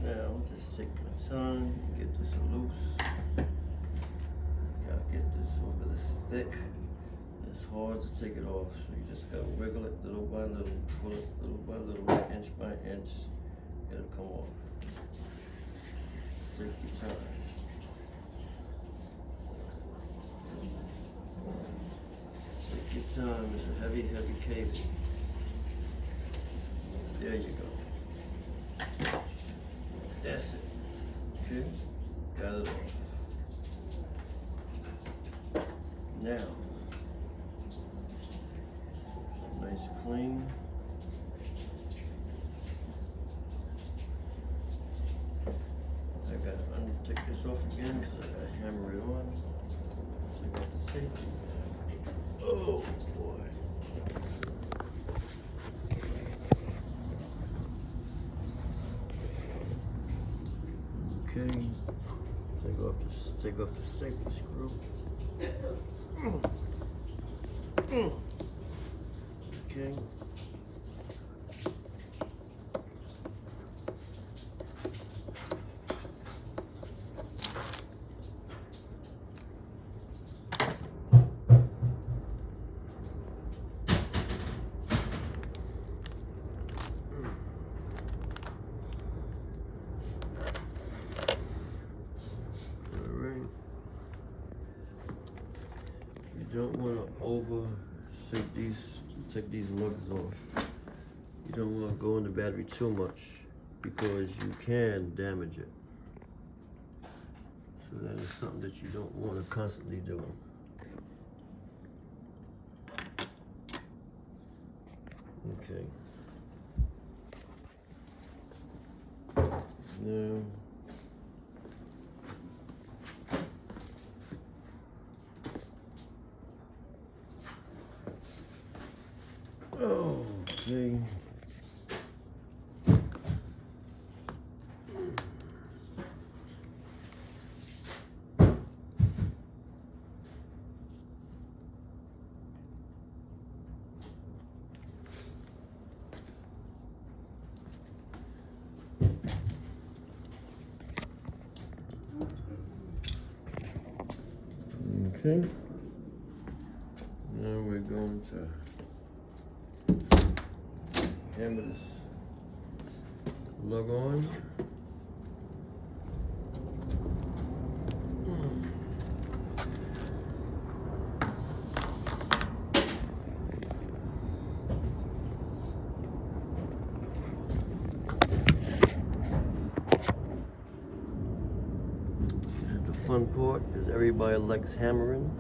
Now, just take my time, get this loose. Gotta get this off because it's thick. It's hard to take it off, so you just gotta wiggle it little by little, pull it little by little, inch by inch. It'll come off. Just take your time. Take your time. It's a heavy, heavy cable. There you go. That's it. Okay, got it off. Now, nice clean. I gotta take this off again because I gotta hammer it on. Take off the safety. Oh boy. Okay. Take off the safety screw. Okay. You don't want to take these lugs off. You don't want to go in the battery too much because you can damage it. So that is something that you don't want to constantly do. Okay. Now, okay. Okay. Now we're going to hammer this lug on. This is the fun part, is everybody likes hammering.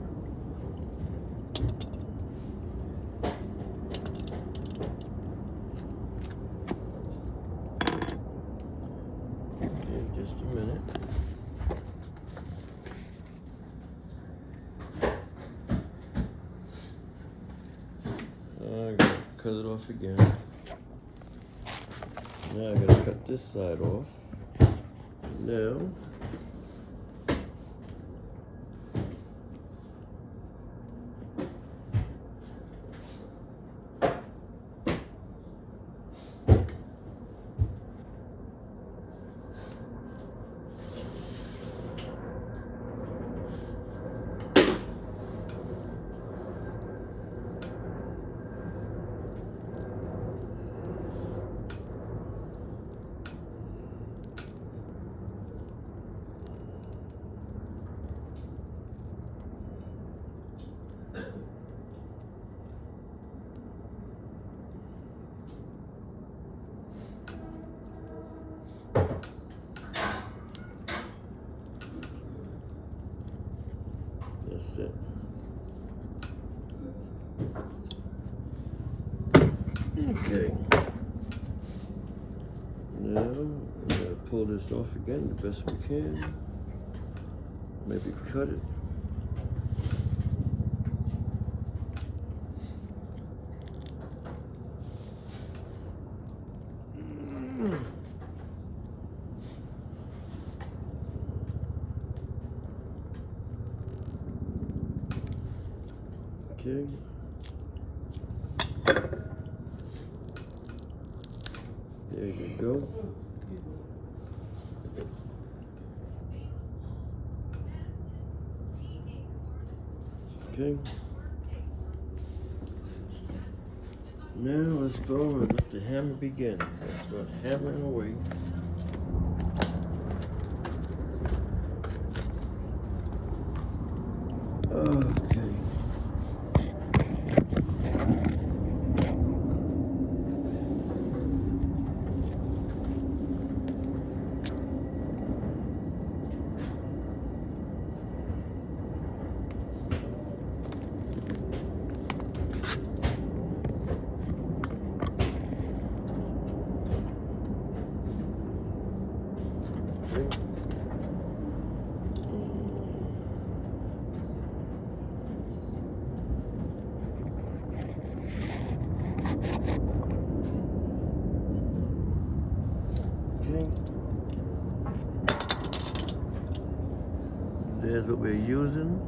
Just a minute. I gotta cut it off again. Now I gotta cut this side off. Now, that's it. Okay. Now, I'm gonna pull this off again the best we can. Maybe cut it. Okay. There you go. Okay. Now let's go and let the hammer begin. Let's start hammering away. Okay. Okay. There's what we're using.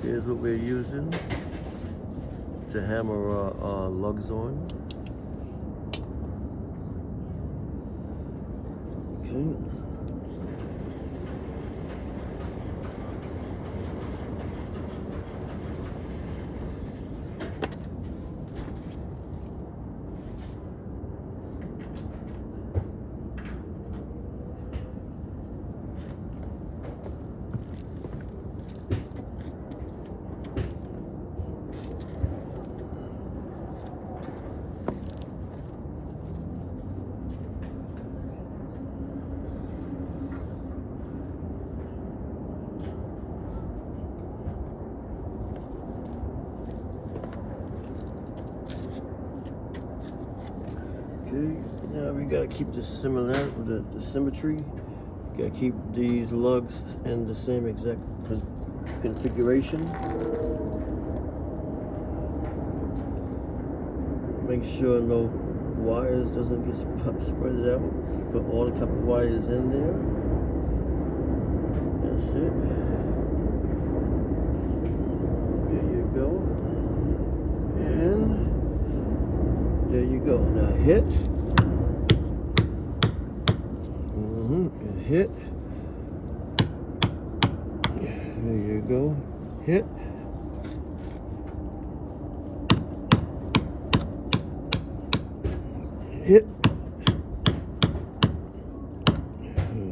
Here's what we're using to hammer our lugs on. Okay. Okay, now we gotta keep the symmetry. Gotta keep these lugs in the same exact configuration. Make sure no wires doesn't get spread out. Put all the copper wires in there. That's it. There you go. And there you go. Now hit. Hit. There you go. Hit. Hit.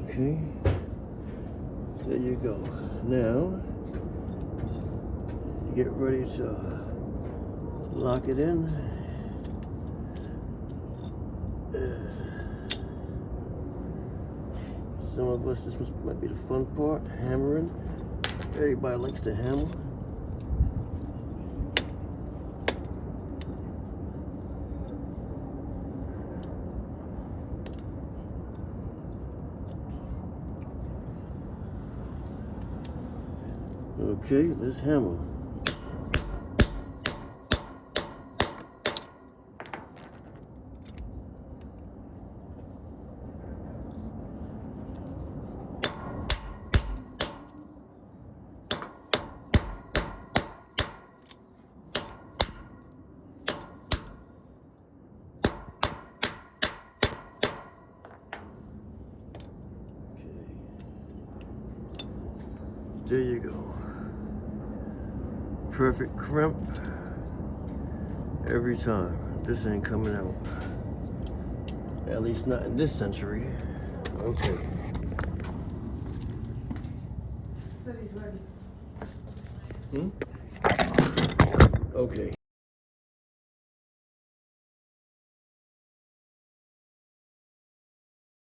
Okay. There you go. Now get ready to lock it in. Some of us, this might be the fun part, hammering. Everybody likes to hammer. Okay, let's hammer. There you go. Perfect crimp every time. This ain't coming out. At least not in this century. Okay. Okay.